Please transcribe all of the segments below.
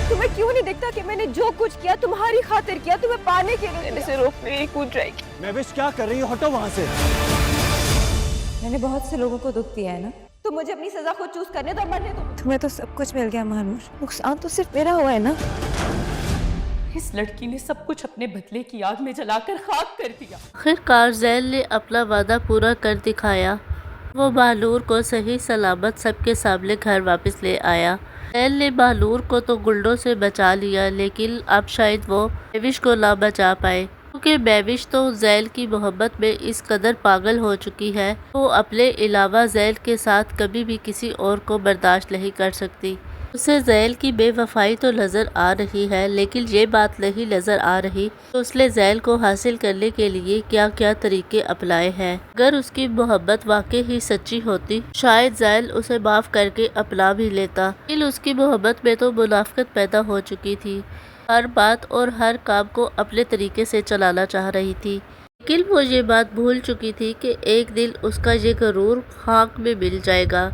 तुम्हें क्यों नहीं दिखता कि मैंने जो कुछ किया तुम्हारी खातिर किया, तुम्हें पाने के लिए इसे रोकने ही कूद जाएगी। महविश क्या कर रही हो, हटो वहाँ से। मैंने बहुत से लोगों को दुख दिया है ना, तो मुझे अपनी सजा खुद चूज करने दो, मरने दो। तुम्हें तो सब कुछ मिल गया महानूर, नुकसान तो सिर्फ मेरा हुआ है ना। इस लड़की ने सब कुछ अपने बदले की आग में जलाकर खाक कर दिया। आखिरकार ज़ैल ने अपना वादा पूरा कर दिखाया। वो बहलूर को सही सलामत सबके सामने घर वापस ले आया। ज़ैल ने बहलूर को तो गुंडों से बचा लिया, लेकिन अब शायद वो महविश को ना बचा पाए, क्योंकि महविश तो ज़ैल की मोहब्बत में इस कदर पागल हो चुकी है, वो अपने अलावा ज़ैल के साथ कभी भी किसी और को बर्दाश्त नहीं कर सकती। उसे ज़ैल की बेवफाई तो नज़र आ रही है, लेकिन ये बात नहीं नज़र आ रही कि उसने ज़ैल को हासिल करने के लिए क्या क्या तरीके अपनाए हैं। अगर उसकी मोहब्बत वाकई ही सच्ची होती, शायद ज़ैल उसे माफ़ करके अपना भी लेता, लेकिन उसकी मोहब्बत में तो मुनाफिकत पैदा हो चुकी थी। हर बात और हर काम को अपने तरीके से चलाना चाह रही थी, लेकिन वो ये बात भूल चुकी थी कि एक दिन उसका ये गरूर खाक में मिल जाएगा।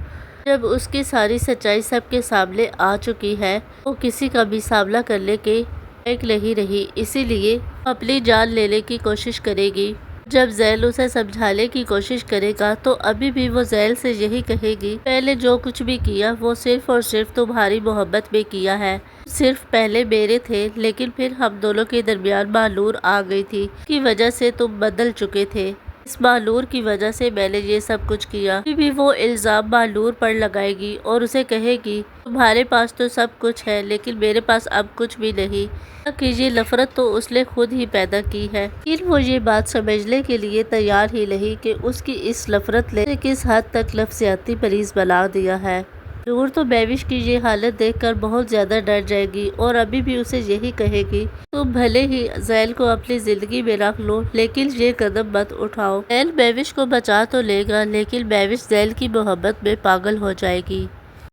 जब उसकी सारी सच्चाई सबके सामने आ चुकी है, वो किसी का भी सामना करने के लायक नहीं रही, इसीलिए अपनी जान लेने की कोशिश करेगी। जब ज़ैल उसे समझाने की कोशिश करेगा तो अभी भी वो ज़ैल से यही कहेगी, पहले जो कुछ भी किया वो सिर्फ और सिर्फ तुम्हारी मोहब्बत में किया है, सिर्फ पहले मेरे थे, लेकिन फिर हम दोनों के दरमियान बहलूर आ गई थी, की वजह से तुम बदल चुके थे। इस बहलूर की वजह से मैंने ये सब कुछ किया। अभी भी वो इल्ज़ाम बहलूर पर लगाएगी और उसे कहेगी तुम्हारे पास तो सब कुछ है, लेकिन मेरे पास अब कुछ भी नहीं, कि ये नफरत तो उसने खुद ही पैदा की है। लेकिन वो ये बात समझने के लिए तैयार ही नहीं कि उसकी इस नफरत ने किस हद तक नफ्सियाती मरीज बना दिया है। नूर तो महविश की ये हालत देखकर बहुत ज़्यादा डर जाएगी और अभी भी उसे यही कहेगी तुम भले ही ज़ैल को अपनी ज़िंदगी में रख लो, लेकिन ये कदम मत उठाओ। ज़ैल महविश को बचा तो लेगा, लेकिन महविश ज़ैल की मोहब्बत में पागल हो जाएगी।